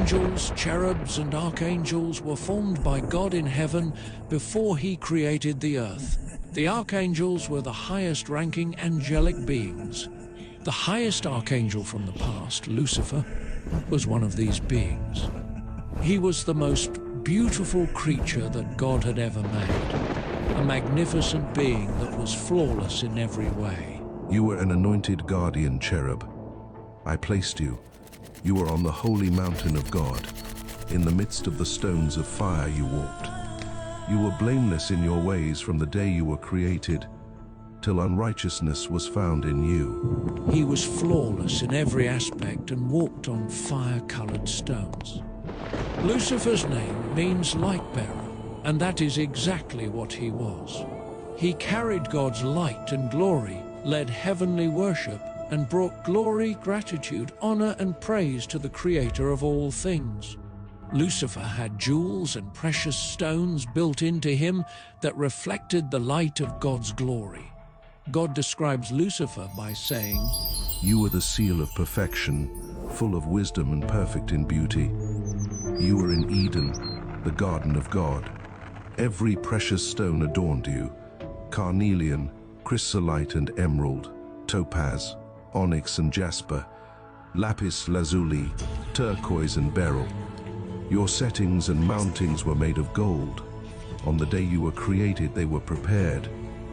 Angels, cherubs, and archangels were formed by God in heaven before he created the earth. The archangels were the highest-ranking angelic beings. The highest archangel from the past, Lucifer, was one of these beings. He was the most beautiful creature that God had ever made, a magnificent being that was flawless in every way. You were an anointed guardian cherub. I placed you. You were on the holy mountain of God. In the midst of the stones of fire you walked. You were blameless in your ways from the day you were created, till unrighteousness was found in you. He was flawless in every aspect and walked on fire-colored stones. Lucifer's name means light-bearer, and that is exactly what he was. He carried God's light and glory, led heavenly worship, and brought glory, gratitude, honor, and praise to the Creator of all things. Lucifer had jewels and precious stones built into him that reflected the light of God's glory. God describes Lucifer by saying, You were the seal of perfection, full of wisdom and perfect in beauty. You were in Eden, the garden of God. Every precious stone adorned you: carnelian, chrysolite and emerald, topaz, onyx and jasper, lapis lazuli, turquoise and beryl. Your settings and mountings were made of gold. On the day you were created, they were prepared.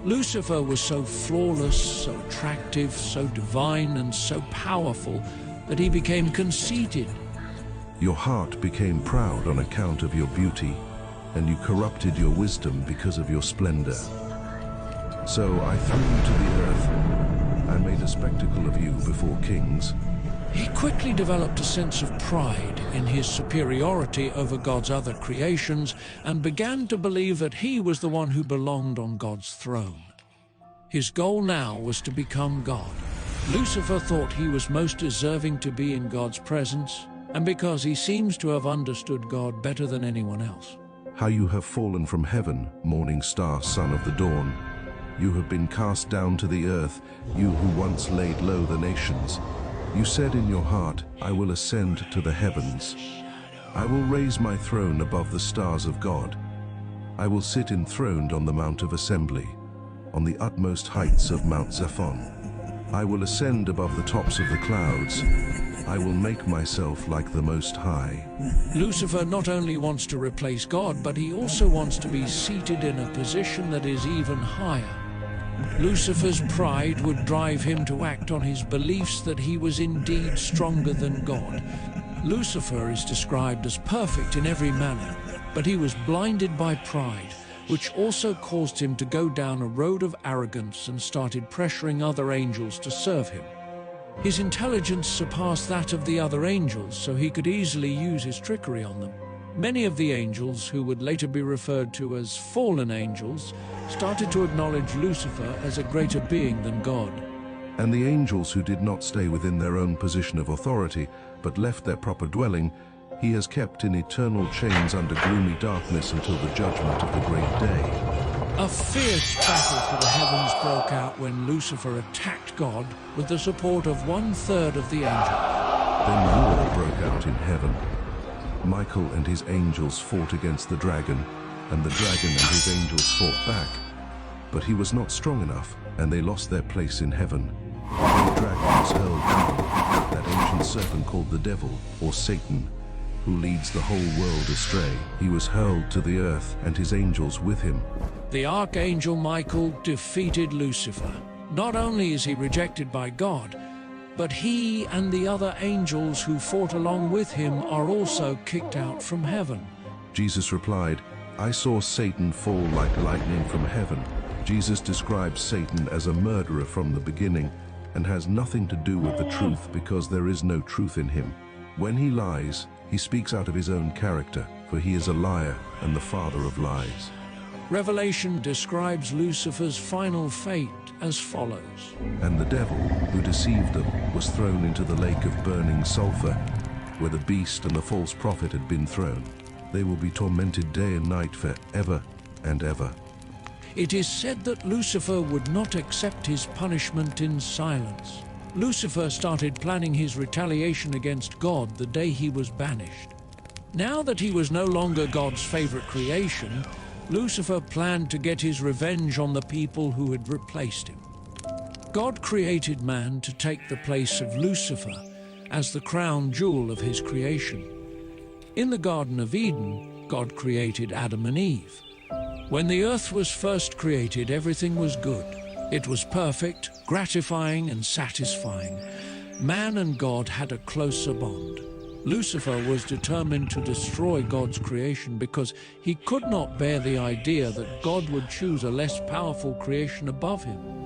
Lucifer was so flawless, so attractive, so divine, and so powerful that he became conceited. Your heart became proud on account of your beauty, and you corrupted your wisdom because of your splendor. So I threw you to the earth. I made a spectacle of you before kings. He quickly developed a sense of pride in his superiority over God's other creations and began to believe that he was the one who belonged on God's throne. His goal now was to become God. Lucifer thought he was most deserving to be in God's presence, and because he seems to have understood God better than anyone else. How you have fallen from heaven, morning star, son of the dawn. You have been cast down to the earth, you who once laid low the nations. You said in your heart, I will ascend to the heavens. I will raise my throne above the stars of God. I will sit enthroned on the Mount of Assembly, on the utmost heights of Mount Zaphon. I will ascend above the tops of the clouds. I will make myself like the Most High. Lucifer not only wants to replace God, but he also wants to be seated in a position that is even higher. Lucifer's pride would drive him to act on his beliefs that he was indeed stronger than God. Lucifer is described as perfect in every manner, but he was blinded by pride, which also caused him to go down a road of arrogance and started pressuring other angels to serve him. His intelligence surpassed that of the other angels, so he could easily use his trickery on them. Many of the angels, who would later be referred to as fallen angels, started to acknowledge Lucifer as a greater being than God. And the angels who did not stay within their own position of authority, but left their proper dwelling, he has kept in eternal chains under gloomy darkness until the judgment of the great day. A fierce battle for the heavens broke out when Lucifer attacked God with the support of 1/3 of the angels. Then war broke out in heaven. Michael and his angels fought against the dragon, and the dragon and his angels fought back. But he was not strong enough, and they lost their place in heaven. The dragon was hurled down, that ancient serpent called the devil, or Satan, who leads the whole world astray. He was hurled to the earth, and his angels with him. The archangel Michael defeated Lucifer. Not only is he rejected by God, but he and the other angels who fought along with him are also kicked out from heaven. Jesus replied, I saw Satan fall like lightning from heaven. Jesus describes Satan as a murderer from the beginning and has nothing to do with the truth because there is no truth in him. When he lies, he speaks out of his own character, for he is a liar and the father of lies. Revelation describes Lucifer's final fate as follows. And the devil, who deceived them, was thrown into the lake of burning sulfur, where the beast and the false prophet had been thrown. They will be tormented day and night forever and ever. It is said that Lucifer would not accept his punishment in silence. Lucifer started planning his retaliation against God the day he was banished. Now that he was no longer God's favorite creation, Lucifer planned to get his revenge on the people who had replaced him. God created man to take the place of Lucifer as the crown jewel of his creation. In the Garden of Eden, God created Adam and Eve. When the earth was first created, everything was good. It was perfect, gratifying, and satisfying. Man and God had a closer bond. Lucifer was determined to destroy God's creation because he could not bear the idea that God would choose a less powerful creation above him.